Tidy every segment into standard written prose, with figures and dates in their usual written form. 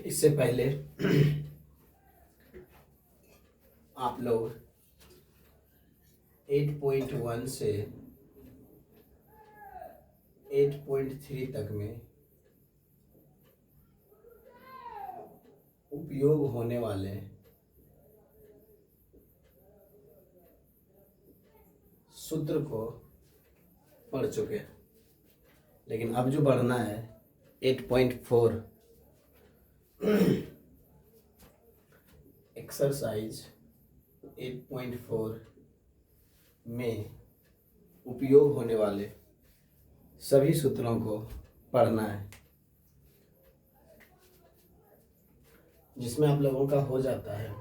इससे पहले आप लोग 8.1 से 8.3 तक में उपयोग होने वाले सूत्र को पढ़ चुके हैं, लेकिन अब जो पढ़ना है 8.4 एक्सरसाइज 8.4 में उपयोग होने वाले सभी सूत्रों को पढ़ना है, जिसमें आप लोगों का हो जाता है।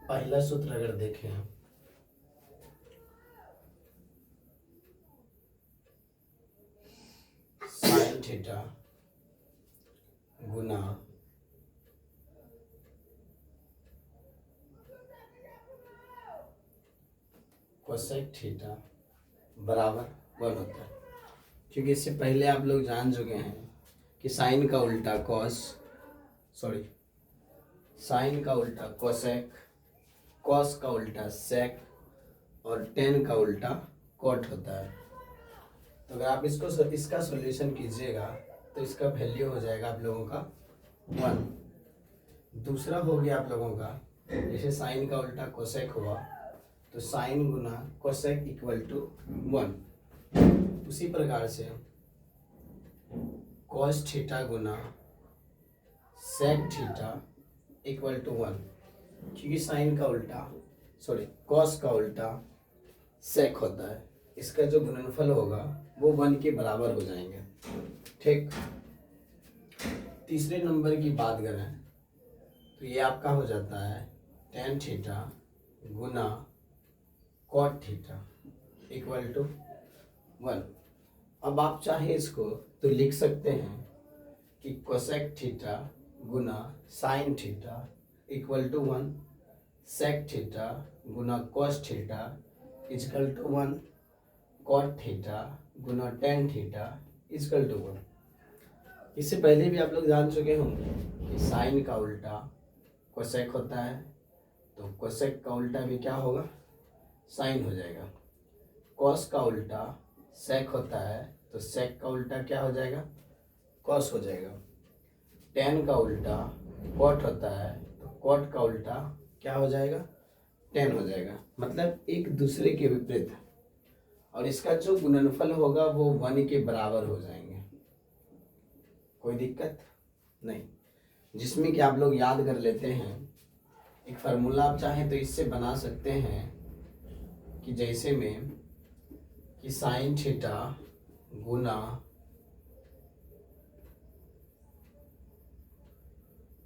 पहला सूत्र अगर देखें हम, साइन थीटा गुना कोसेक थीटा बराबर 1 होता है। क्योंकि इससे पहले आप लोग जान चुके हैं कि साइन का उल्टा साइन का उल्टा कोसेक, कॉस का उल्टा सेक और टेन का उल्टा कॉट होता है। तो अगर आप इसका सॉल्यूशन कीजिएगा तो इसका वैल्यू हो जाएगा आप लोगों का 1। दूसरा हो गया आप लोगों का, जैसे साइन का उल्टा कोसेक हुआ तो साइन गुना कोसेक इक्वल टू 1। उसी प्रकार से कॉस थीटा गुना सेक थीटा इक्वल टू 1, क्योंकि साइन का उल्टा कॉस का उल्टा सेक होता है। इसका जो गुणनफल होगा वो 1 के बराबर हो जाएंगे। ठीक। तीसरे नंबर की बात करें तो ये आपका हो जाता है टेन थीटा गुना कॉट थीटा इक्वल टू 1। अब आप चाहे इसको तो लिख सकते हैं कि कोसेक थीटा गुना sine theta equal to 1, sec theta गुना cos theta equal to 1, cot theta गुना टेन थीटा इक्वल टू 1। इससे पहले भी आप लोग जान चुके होंगे कि साइन का उल्टा कोसेक होता है, तो कोसेक का उल्टा भी क्या होगा, साइन हो जाएगा। कॉस का उल्टा सेक होता है, तो सेक का उल्टा क्या हो जाएगा, कॉस हो जाएगा। टेन का उल्टा कॉट होता है, तो कॉट का उल्टा क्या हो जाएगा, टेन हो जाएगा। मतलब एक दूसरे के विपरीत, और इसका जो गुणनफल होगा वो 1 के बराबर हो जाएंगे। कोई दिक्कत नहीं, जिसमें कि आप लोग याद कर लेते हैं। एक फार्मूला आप चाहें तो इससे बना सकते हैं कि जैसे में कि साइन थीटा गुना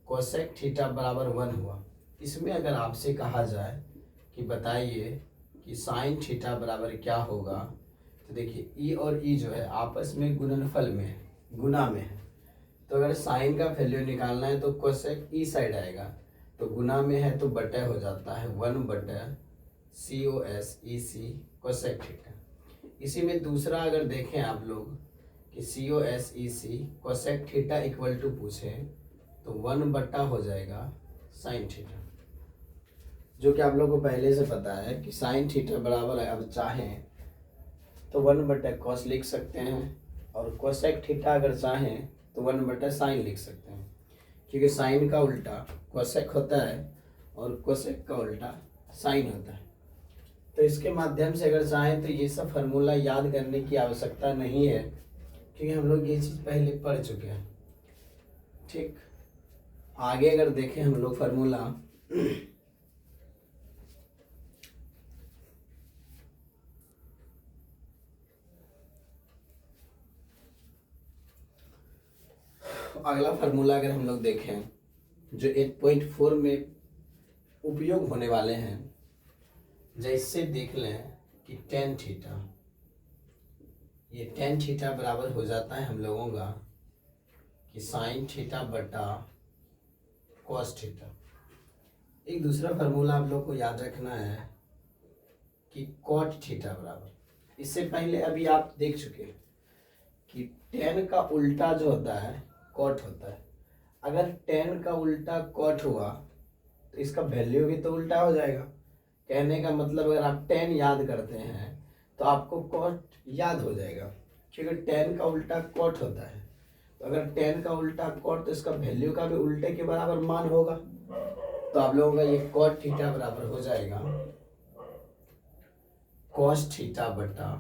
कोसेक थीटा बराबर 1 हुआ। इसमें अगर आपसे कहा जाए कि बताइए कि साइन थीटा बराबर क्या होगा, तो देखिए ई और ई जो है आपस में गुणनफल में है, गुना में है। तो अगर साइन का वैल्यू निकालना है तो कोसेक ई साइड आएगा, तो गुना में है तो बटे हो जाता है 1/COSEC कोसेक थीटा। इसी में दूसरा अगर देखें आप लोग कि COSEC cosec theta equal to पूछें तो 1 हो जाएगा साइन थीटा, जो कि आप लोग को पहले से पता है कि साइन थीटा बराबर है। अब चाहें तो 1/cos लिख सकते हैं, और कोसेक थीटा अगर चाहें तो 1/sin लिख सकते हैं, क्योंकि साइन का उल्टा कोसेक होता है और कोसेक का उल्टा साइन होता है। तो इसके माध्यम से अगर चाहें तो ये सब फार्मूला याद करने की आवश्यकता नहीं है, क्योंकि हम लोग ये चीज़ पहले पढ़ चुके हैं। ठीक। आगे अगर देखें हम लोग फार्मूला अगला फार्मूला अगर हम लोग देखें जो 8.4 में उपयोग होने वाले हैं, जैसे देख लें कि टेन थीटा, ये टेन थीटा बराबर हो जाता है हम लोगों का कि साइन थीटा बटा कॉस थीटा। एक दूसरा फार्मूला आप लोग को याद रखना है कि कॉट थीटा बराबर, इससे पहले अभी आप देख चुके हैं कि टेन का उल्टा जो होता है कॉट होता है। अगर टेन का उल्टा कॉट हुआ तो इसका वैल्यू भी तो उल्टा हो जाएगा। कहने का मतलब अगर आप टेन याद करते हैं तो आपको कॉट याद हो जाएगा, क्योंकि टेन का उल्टा कॉट होता है। तो अगर टेन का उल्टा कॉट तो इसका वैल्यू का भी उल्टे के बराबर मान होगा। तो आप लोगों का ये कॉट थीटा बराबर हो जाएगा कॉस थीटा बटा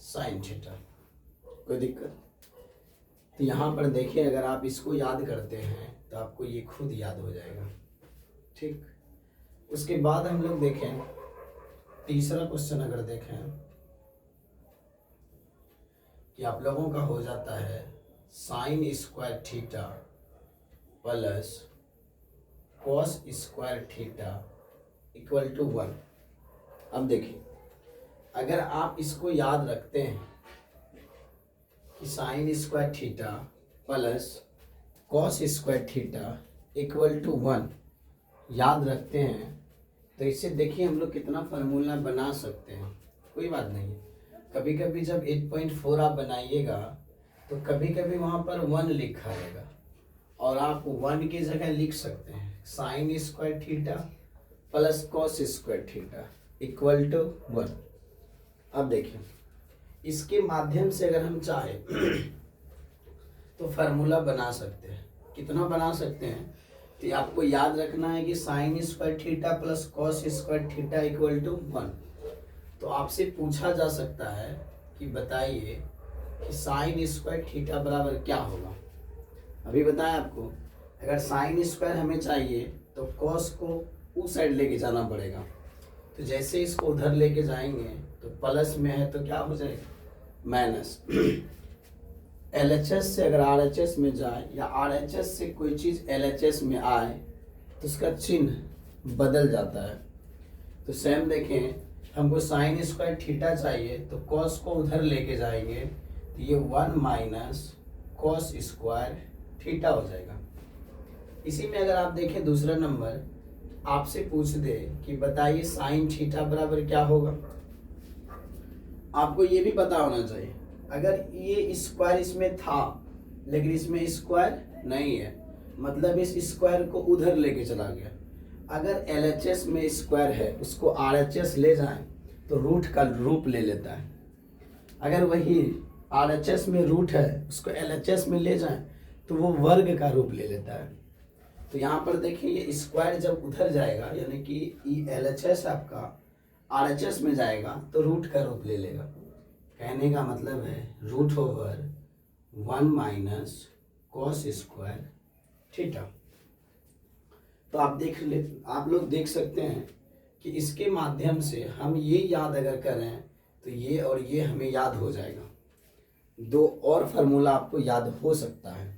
साइन थीटा। कोई दिक्कत? तो यहाँ पर देखिए, अगर आप इसको याद करते हैं तो आपको ये खुद याद हो जाएगा। ठीक, उसके बाद हम लोग देखें तीसरा क्वेश्चन। अगर देखें कि आप लोगों का हो जाता है sine square theta plus cos square theta equal to 1। अब देखिए, अगर आप इसको याद रखते हैं कि sine square theta plus cos square theta equal to 1 याद रखते हैं, तो इससे देखिए हम लोग कितना फार्मूला बना सकते हैं। कोई बात नहीं, कभी कभी जब 8.4 आप बनाइएगा तो कभी कभी वहाँ पर 1 लिखा रहेगा और आप 1 की जगह लिख सकते हैं sine square theta plus cos square theta equal to 1। अब देखिए, इसके माध्यम से अगर हम चाहें तो फार्मूला बना सकते हैं। कितना बना सकते हैं? तो आपको याद रखना है कि sine square theta plus cos square theta equal to 1। तो आपसे पूछा जा सकता है कि बताइए कि साइन स्क्वायर थीटा बराबर क्या होगा। अभी बताया आपको, अगर साइन स्क्वायर हमें चाहिए तो कॉस को उस साइड लेके जाना पड़ेगा। तो जैसे इसको उधर लेके जाएंगे तो प्लस में है तो क्या हो जाएगा माइनस। LHS से अगर RHS में जाए या RHS से कोई चीज़ LHS में आए तो उसका चिन्ह बदल जाता है। तो सेम देखें, हमको साइन स्क्वायर थीटा चाहिए तो कॉस को उधर लेके जाएंगे तो ये 1 माइनस कॉस स्क्वायर थीटा हो जाएगा। इसी में अगर आप देखें दूसरा नंबर आपसे पूछ दे कि बताइए साइन थीटा बराबर क्या होगा, आपको ये भी पता होना चाहिए। अगर ये स्क्वायर इसमें था लेकिन इसमें स्क्वायर नहीं है, मतलब इस स्क्वायर को उधर लेके चला गया। अगर LHS में स्क्वायर है उसको RHS ले जाएं तो रूट का रूप ले लेता है। अगर वही RHS में रूट है उसको LHS में ले जाएं तो वो वर्ग का रूप ले लेता है। तो यहाँ पर देखिए, ये स्क्वायर जब उधर जाएगा यानी कि LHS आपका RHS में जाएगा तो रूट का रूप ले लेगा। कहने का मतलब है root over 1 minus cos square theta. तो आप लोग देख सकते हैं कि इसके माध्यम से हम ये याद अगर करें तो ये और ये हमें याद हो जाएगा। दो और फार्मूला आपको याद हो सकता है।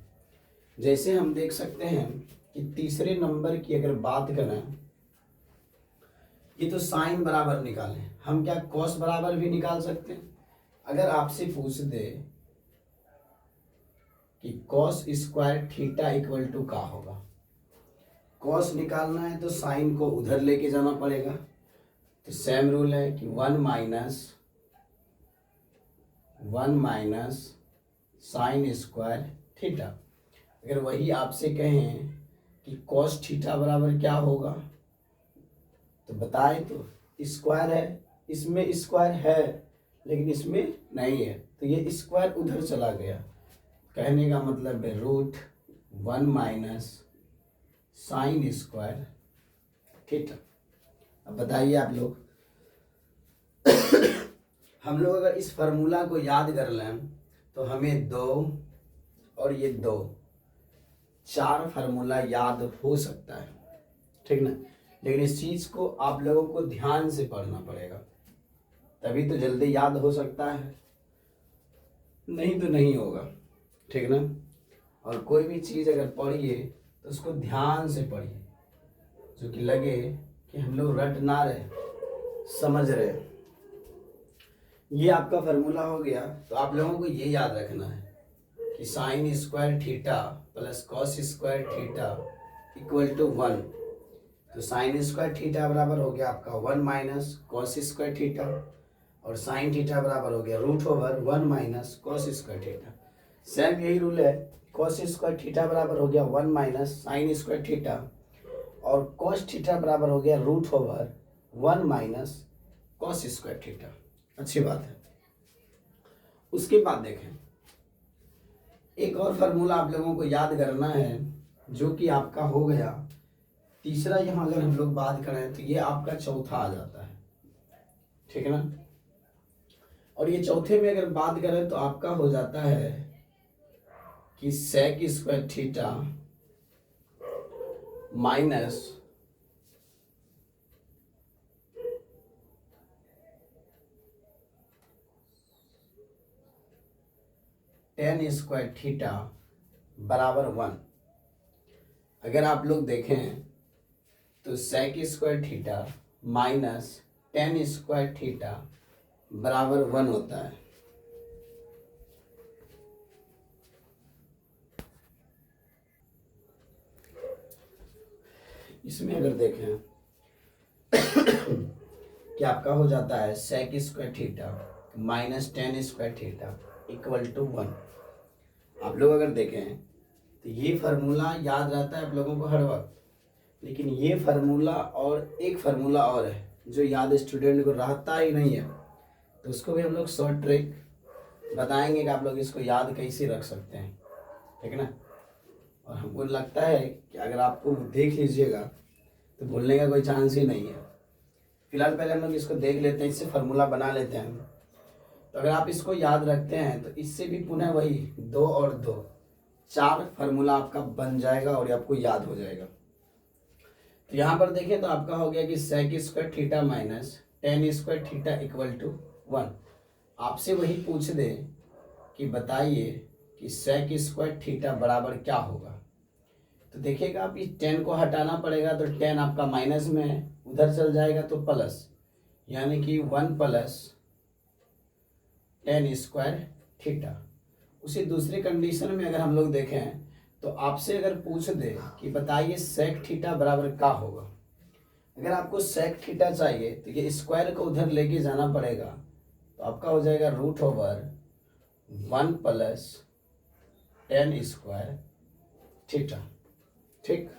जैसे हम देख सकते हैं कि तीसरे नंबर की अगर बात करें, ये तो साइन बराबर निकालें, हम क्या कॉस बराबर भी निकाल सकते हैं। अगर आपसे पूछ दे कि cos square theta equal to क्या होगा, कॉस निकालना है तो साइन को उधर लेके जाना पड़ेगा। तो सेम रूल है कि 1 माइनस साइन स्क्वायर थीटा। अगर वही आपसे कहें कि कॉस थीटा बराबर क्या होगा तो बताए तो स्क्वायर है, इसमें स्क्वायर है लेकिन इसमें नहीं है, तो ये स्क्वायर उधर चला गया। कहने का मतलब है root 1 minus sine square theta. अब बताइए आप लोग हम लोग अगर इस फार्मूला को याद कर लें तो हमें 2 और ये 2 4 फार्मूला याद हो सकता है, ठीक ना। लेकिन इस चीज़ को आप लोगों को ध्यान से पढ़ना पड़ेगा, तभी तो जल्दी याद हो सकता है, नहीं तो नहीं होगा, ठीक ना। और कोई भी चीज़ अगर पढ़िए तो उसको ध्यान से पढ़िए, जो कि लगे कि हम लोग रट ना रहे, समझ रहे। ये आपका फार्मूला हो गया। तो आप लोगों को ये याद रखना है कि sine square theta plus cos square theta equal to 1। तो साइन स्क्वायर थीटा बराबर हो गया आपका 1 माइनस कॉस स्क्वायर थीटा और साइन थीटा बराबर हो गया √1 minus cos square theta. Same यही रूल है, कॉस स्क्वायर थीटा बराबर हो गया 1 माइनस साइन स्क्वायर थीटा, और कॉस थीटा बराबर हो गया √1 माइनस कॉस स्क्वायर थीटा। अच्छी बात है। उसके बाद देखें, एक और फार्मूला आप लोगों को याद करना है जो कि आपका हो गया तीसरा। यहाँ अगर हम लोग बात करें तो ये आपका चौथा आ जाता है, ठीक है ना। और ये चौथे में अगर बात करें तो आपका हो जाता है कि sec square theta minus tan square theta बराबर 1। अगर आप लोग देखें तो sec square theta minus tan square theta बराबर 1 होता है। इसमें अगर देखें कि आपका हो जाता है sec square theta minus tan square theta equal to 1। आप लोग अगर देखें तो ये फार्मूला याद रहता है आप लोगों को हर वक्त, लेकिन ये फार्मूला और एक फार्मूला और है जो याद स्टूडेंट को रहता ही नहीं है, तो उसको भी हम लोग शॉर्ट ट्रिक बताएंगे कि आप लोग इसको याद कैसे रख सकते हैं, ठीक है ना। और हमको लगता है कि अगर आपको देख लीजिएगा तो भूलने का कोई चांस ही नहीं है। फिलहाल पहले हम लोग इसको देख लेते हैं, इससे फार्मूला बना लेते हैं। तो अगर आप इसको याद रखते हैं तो इससे भी पुनः वही 2 और 2 4 फार्मूला आपका बन जाएगा और आपको याद हो जाएगा। तो यहाँ पर देखें तो आपका हो गया कि sec square theta minus tan square theta equal to 1। आपसे वही पूछ दे कि बताइए कि सेक स्क्वायर थीटा बराबर क्या होगा, तो देखिएगा आप इस 10 को हटाना पड़ेगा, तो 10 आपका माइनस में है, उधर चल जाएगा तो प्लस, यानी कि 1 प्लस टेन स्क्वायर थीटा। उसी दूसरी कंडीशन में अगर हम लोग देखें तो आपसे अगर पूछ दे कि बताइए सेक थीटा बराबर क्या होगा, अगर आपको सेक थीटा चाहिए तो ये स्क्वायर को उधर लेके जाना पड़ेगा, तो आपका हो जाएगा √1 प्लस टेन स्क्वायर थीटा, ठीक।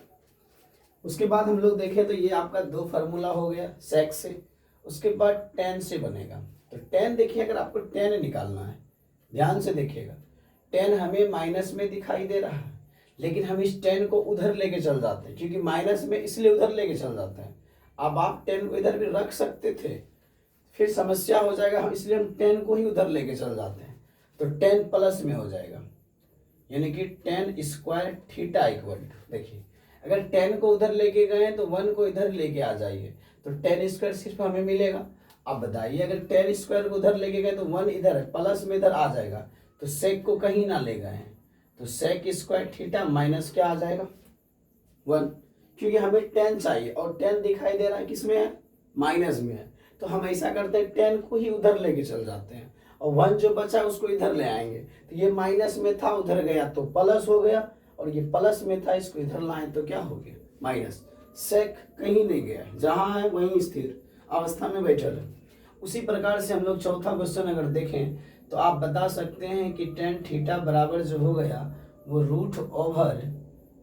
उसके बाद हम लोग देखें तो ये आपका 2 फार्मूला हो गया सेक से। उसके बाद टेन से बनेगा, तो टेन देखिए, अगर आपको टेन निकालना है ध्यान से देखिएगा, टेन हमें माइनस में दिखाई दे रहा है, लेकिन हम इस 10 को उधर लेके चल जाते हैं, क्योंकि माइनस में इसलिए उधर लेके चल जाते हैं। अब आप 10 को इधर भी रख सकते थे, फिर समस्या हो जाएगा, हम इसलिए हम 10 को ही उधर लेके चल जाते हैं, तो 10 प्लस में हो जाएगा, यानी कि टेन स्क्वायर थीटा इक्वल, देखिए अगर 10 को उधर लेके गए तो 1 को इधर लेके आ जाइए, तो 10 स्क्वायर सिर्फ हमें मिलेगा। अब बताइए अगर 10 स्क्वायर को उधर लेके गए तो 1 इधर है, प्लस में इधर आ जाएगा, तो सेक को कहीं ना ले गए, तो सेक स्क्वायर थीटा माइनस क्या आ जाएगा 1, क्योंकि हमें 10 चाहिए और 10 दिखाई दे रहा है किसमें है, माइनस में है, तो हम ऐसा करते हैं 10 को ही उधर लेके चल जाते हैं और 1 जो बचा उसको इधर ले आएंगे, तो ये माइनस में था उधर गया तो प्लस हो गया, और ये प्लस में था इसको इधर लाए तो क्या हो गया माइनस। सेक कहीं नहीं गया, जहां है वहीं स्थिर अवस्था में बैठल है। उसी प्रकार से हम लोग चौथा क्वेश्चन अगर देखें तो आप बता सकते हैं कि टेन थीटा बराबर जो हो गया वो √ओवर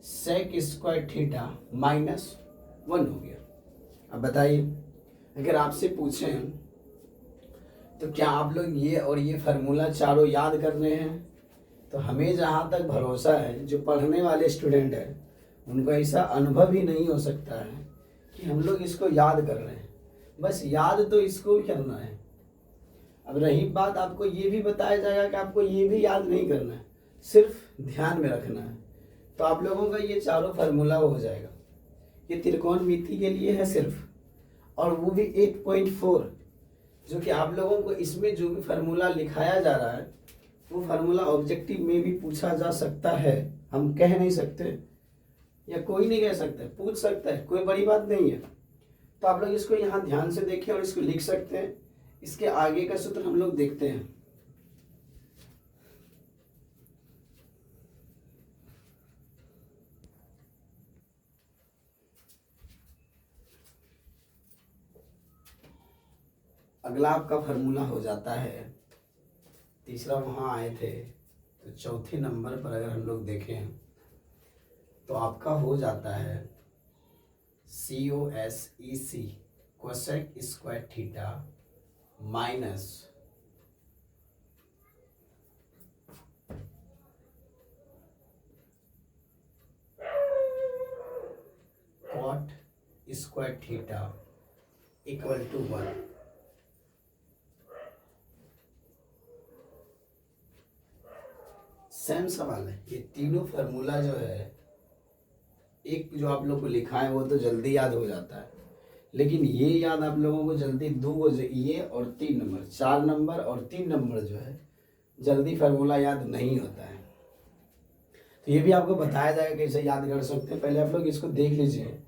सेक स्क्वायर थीटा माइनस 1 हो गया। अब बताइए अगर आपसे पूछें तो क्या आप लोग ये और ये फार्मूला चारों याद कर रहे हैं, तो हमें जहाँ तक भरोसा है जो पढ़ने वाले स्टूडेंट हैं उनको ऐसा अनुभव ही नहीं हो सकता है कि हम लोग इसको याद कर रहे हैं, बस याद तो इसको ही करना है। अब रही बात, आपको ये भी बताया जाएगा कि आपको ये भी याद नहीं करना है, सिर्फ ध्यान में रखना है, तो आप लोगों का ये चारों फार्मूला हो जाएगा। ये त्रिकोणमिति के लिए है सिर्फ, और वो भी 8.4, जो कि आप लोगों को इसमें जो भी फार्मूला लिखाया जा रहा है वो फार्मूला ऑब्जेक्टिव में भी पूछा जा सकता है, हम कह नहीं सकते या कोई नहीं कह सकता, पूछ सकता है, कोई बड़ी बात नहीं है। तो आप लोग इसको यहाँ ध्यान से देखें और इसको लिख सकते हैं। इसके आगे का सूत्र हम लोग देखते हैं। अगला आपका फार्मूला हो जाता है, तीसरा वहाँ आए थे, तो चौथे नंबर पर अगर हम लोग देखें तो आपका हो जाता है COSEC cosec square theta minus cot square theta equal to 1। Same सवाल है, ये तीनों फार्मूला जो है, एक जो आप लोग को लिखा है वो तो जल्दी याद हो जाता है, लेकिन ये याद आप लोगों को जल्दी ये और 3 नंबर, 4 नंबर और 3 नंबर जो है जल्दी फार्मूला याद नहीं होता है। तो ये भी आपको बताया जाएगा कैसे याद कर सकते हैं। पहले आप लोग इसको देख लीजिए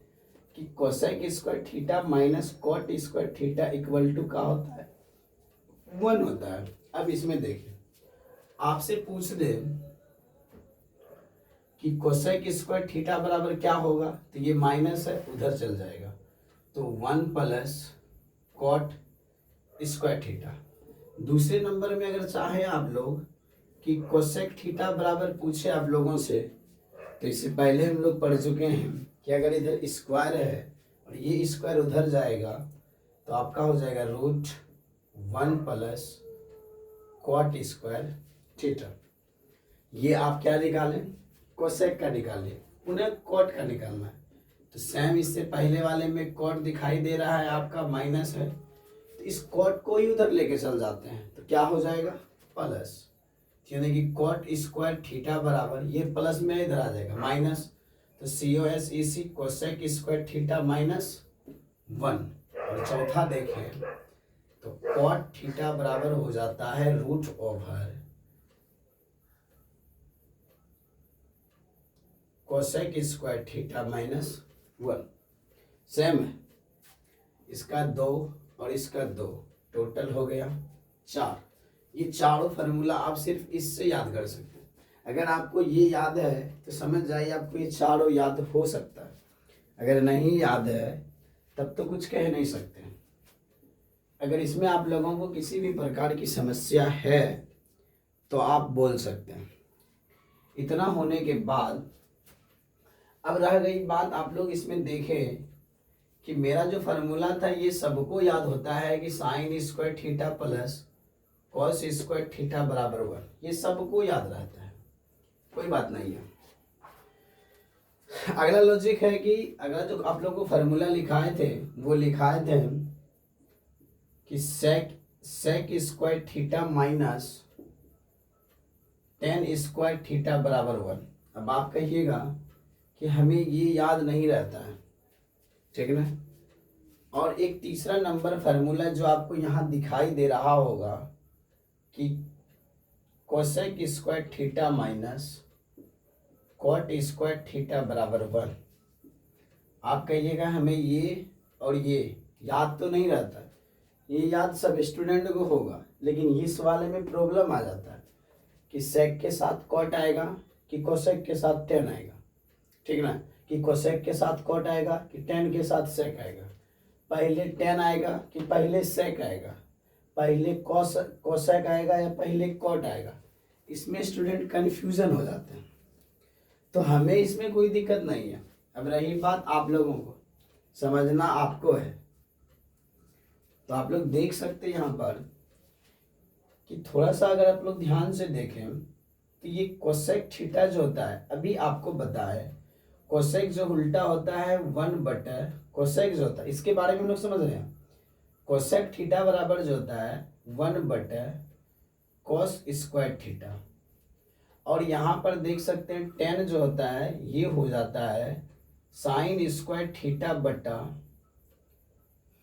कि cosec square theta minus cot square theta equal to क्या होता है, 1 होता है। अब इसमें देखिए, आपसे पूछ दे कि कोसेक स्क्वायर थीटा बराबर क्या होगा, तो ये माइनस है, उधर चल जाएगा, तो 1 प्लस कॉट स्क्वायर थीटा। दूसरे नंबर में अगर चाहे आप लोग कि कोसेक थीटा बराबर पूछे आप लोगों से, तो इससे पहले हम लोग पढ़ चुके हैं कि अगर इधर स्क्वायर है और ये स्क्वायर उधर जाएगा तो आपका हो जाएगा √1 प्लस कॉट स्क्वायर थीटा। ये आप क्या निकालें, कोसेक का निकालिए, उन्हें कॉट का निकालना है। तो सेम इससे पहले वाले में कॉट दिखाई दे रहा है आपका माइनस है, तो इस कॉट को ही उधर लेके चल जाते हैं, तो क्या हो जाएगा प्लस, यानी कि कॉट स्क्वायर थीटा बराबर, ये प्लस में इधर आ जाएगा माइनस, तो COSEC cosec square theta minus 1। और चौथा देखें तो कॉट थीटा बराबर हो जाता है √over cosec square theta minus 1। Same है, इसका 2 और इसका 2, टोटल हो गया 4। ये चारों फार्मूला आप सिर्फ इससे याद कर सकते हैं। अगर आपको ये याद है तो समझ जाइए आपको ये चारों याद हो सकता है, अगर नहीं याद है तब तो कुछ कह नहीं सकते। अगर इसमें आप लोगों को किसी भी प्रकार की समस्या है तो आप बोल सकते हैं। इतना होने के बाद अब रह गई बात, आप लोग इसमें देखें कि मेरा जो फार्मूला था ये सबको याद होता है कि sine square theta plus cos square theta बराबर 1, ये सबको याद रहता है, कोई बात नहीं है। अगला लॉजिक है कि अगला जो आप लोग को फार्मूला लिखाए थे वो लिखाए थे कि sec square theta minus tan square theta बराबर 1। अब आप कहिएगा कि हमें ये याद नहीं रहता है, ठीक है ना। और एक तीसरा नंबर फार्मूला जो आपको यहाँ दिखाई दे रहा होगा कि cosec square theta minus cot square theta बराबर 1। आप कहिएगा हमें ये और ये याद तो नहीं रहता, ये याद सब स्टूडेंट को होगा, लेकिन इस वाले में प्रॉब्लम आ जाता है कि सेक के साथ कॉट आएगा कि कोसेक के साथ टेन आएगा, ठीक ना, कि कोसेक के साथ कॉट आएगा कि टेन के साथ सेक आएगा, पहले टेन आएगा कि पहले सेक आएगा, पहले कोसेक आएगा या पहले कॉट आएगा, इसमें स्टूडेंट कन्फ्यूजन हो जाते हैं। तो हमें इसमें कोई दिक्कत नहीं है। अब रही बात आप लोगों को समझना आपको है, तो आप लोग देख सकते हैं यहाँ पर कि थोड़ा सा अगर आप लोग ध्यान से देखें तो ये कोसेक थीटा जो होता है, अभी आपको बताए कोसेक जो उल्टा होता है 1/, कोसेक जो होता है इसके बारे में हम लोग समझ रहे हैं। कोसेक थीटा बराबर जो होता है 1/, कॉस स्क्वायर थीटा, और यहाँ पर देख सकते हैं टेन जो होता है ये हो जाता है साइन स्क्वायर थीटा बटा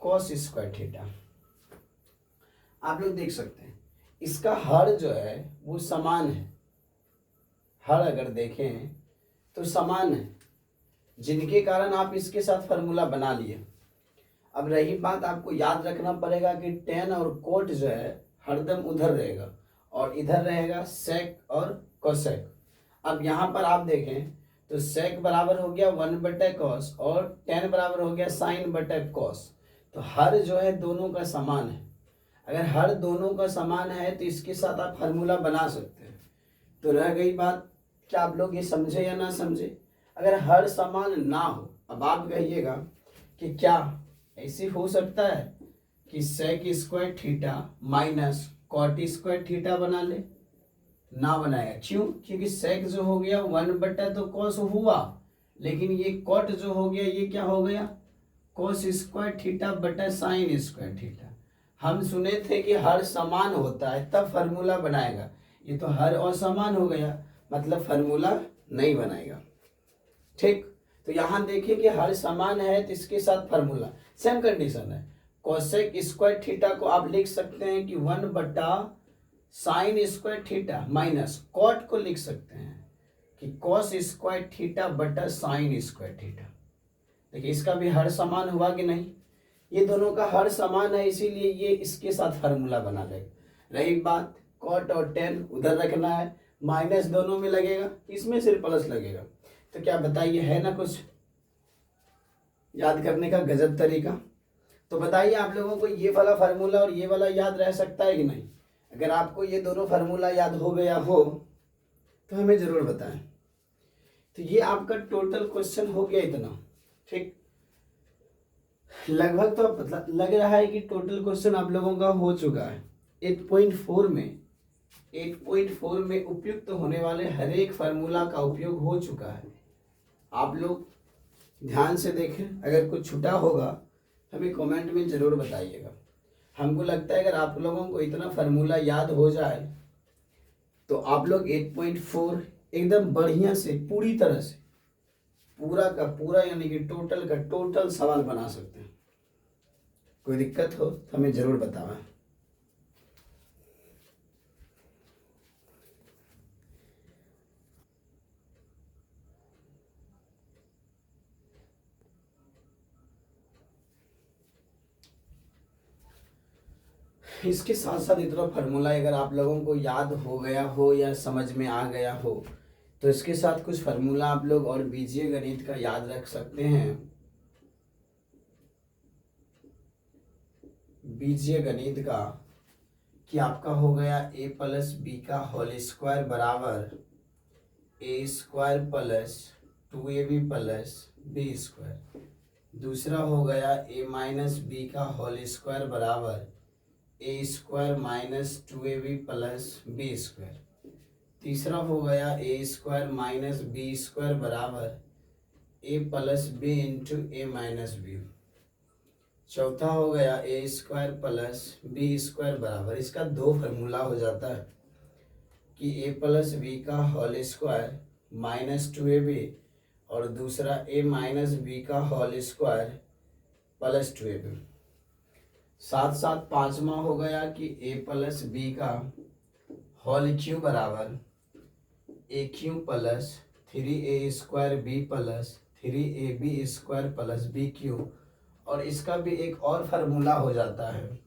कॉस स्क्वायर थीटा। आप लोग देख सकते हैं इसका हर जो है वो समान है, हर अगर देखें तो समान है, जिनके कारण आप इसके साथ फार्मूला बना लिए। अब रही बात, आपको याद रखना पड़ेगा कि टेन और कोट जो है हरदम उधर रहेगा और इधर रहेगा सेक और कोसेक। अब यहाँ पर आप देखें तो सेक बराबर हो गया 1/cos और टेन बराबर हो गया साइन बटा कॉस, तो हर जो है दोनों का समान है। अगर हर दोनों का समान है तो इसके साथ आप फार्मूला बना सकते हैं। तो रह गई बात, क्या आप लोग ये समझे या ना समझे? अगर हर समान ना हो, अब आप कहिएगा कि क्या ऐसे हो सकता है कि sec square theta minus cot square theta बना ले? ना बनाएगा। क्यों? क्योंकि सेक जो हो गया 1/, तो कॉस हुआ, लेकिन ये कॉट जो हो गया ये क्या हो गया? कॉस स्क्वायर थीटा बटा साइन स्क्वायर थीटा। हम सुने थे कि हर समान होता है तब फार्मूला बनाएगा, ये तो हर असमान हो गया, मतलब फार्मूला नहीं बनाएगा। ठीक, तो यहाँ देखिए कि हर समान है तो इसके साथ फार्मूला सेम कंडीशन है। कोसेक स्क्वायर थीटा को आप लिख सकते हैं कि 1/साइन स्क्वायर थीटा माइनस कॉट को लिख सकते हैं कि कॉस स्क्वायर थीटा बटा साइन स्क्वायर थीटा। देखिए इसका भी हर समान हुआ कि नहीं? ये दोनों का हर समान है, इसीलिए ये इसके साथ फार्मूला बना लेगा। रही बात कॉट और टेन उधर रखना है, माइनस दोनों में लगेगा, इसमें सिर्फ प्लस लगेगा। तो क्या बताइए, है ना कुछ याद करने का गजब तरीका? तो बताइए आप लोगों को ये वाला फार्मूला और ये वाला याद रह सकता है कि नहीं? अगर आपको ये दोनों फार्मूला याद हो गया हो तो हमें जरूर बताएं। तो ये आपका टोटल क्वेश्चन हो गया इतना। ठीक, लगभग तो मतलब लग रहा है कि टोटल क्वेश्चन आप लोगों का हो चुका है। 8.4 में उपयुक्त होने वाले हर एक फार्मूला का उपयोग हो चुका है। आप लोग ध्यान से देखें, अगर कुछ छूटा होगा हमें कमेंट में ज़रूर बताइएगा। हमको लगता है अगर आप लोगों को इतना फार्मूला याद हो जाए तो आप लोग 8.4 एकदम बढ़िया से पूरी तरह से पूरा का पूरा यानी कि टोटल का टोटल सवाल बना सकते हैं। कोई दिक्कत हो तो हमें ज़रूर बताना। इसके साथ साथ इतना फार्मूला अगर आप लोगों को याद हो गया हो या समझ में आ गया हो तो इसके साथ कुछ फार्मूला आप लोग और बीजीय गणित का याद रख सकते हैं। बीजीय गणित का कि आपका हो गया a प्लस बी का होल स्क्वायर बराबर a square plus 2ab plus B square. दूसरा हो गया a माइनस बी का होल स्क्वायर बराबर a square minus 2ab plus B square. तीसरा हो गया a square minus B square बराबर a plus B into A minus B. चौथा हो गया a square plus B square बराबर, इसका दो फार्मूला हो जाता है कि a प्लस बी का होल स्क्वायर माइनस 2ab और दूसरा a माइनस बी का होल स्क्वायर प्लस 2ab। साथ साथ पांचवा हो गया कि a प्लस बी का होल क्यूब बराबर a cube plus 3a square B plus 3ab square plus B cube. और इसका भी एक और फार्मूला हो जाता है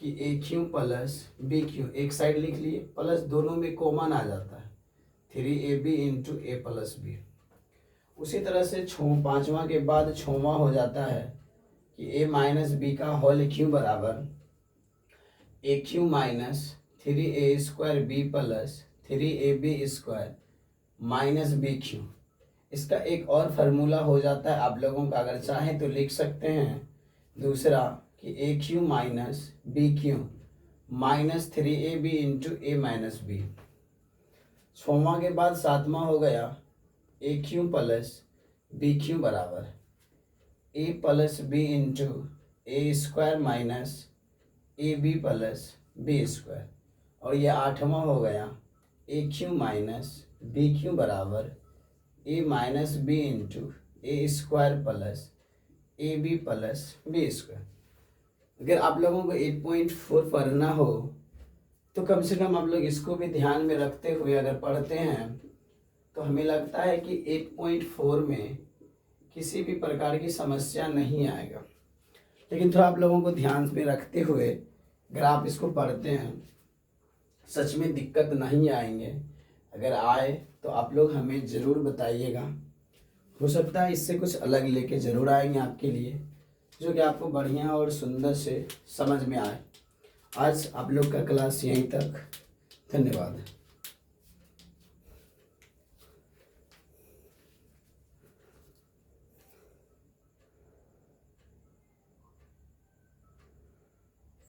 कि a cube plus B cube, एक साइड लिख लिए, प्लस दोनों में कॉमन आ जाता है 3ab इंटू ए प्लस बी। उसी तरह से पांचवा के बाद छठवां हो जाता है कि a माइनस बी का होल क्यूब बराबर a cube minus 3a square B plus 3ab square minus B cube. इसका एक और फार्मूला हो जाता है, आप लोगों का अगर चाहें तो लिख सकते हैं दूसरा कि a cube minus B cube minus 3ab into A minus B. छठवां के बाद सातवां हो गया a cube plus B cube बराबर a plus B into A square minus A B plus B square. और ये आठवां हो गया a cube minus B cube बराबर a minus B into A square plus A B plus B square. अगर आप लोगों को 8.4 पढ़ना हो तो कम से कम आप लोग इसको भी ध्यान में रखते हुए अगर पढ़ते हैं तो हमें लगता है कि 8.4 में किसी भी प्रकार की समस्या नहीं आएगा। लेकिन थोड़ा आप लोगों को ध्यान में रखते हुए अगर आप इसको पढ़ते हैं सच में दिक्कत नहीं आएंगे। अगर आए तो आप लोग हमें ज़रूर बताइएगा, हो सकता है इससे कुछ अलग लेके ज़रूर आएंगे आपके लिए, जो कि आपको बढ़िया और सुंदर से समझ में आए। आज आप लोग का क्लास यहीं तक। धन्यवाद।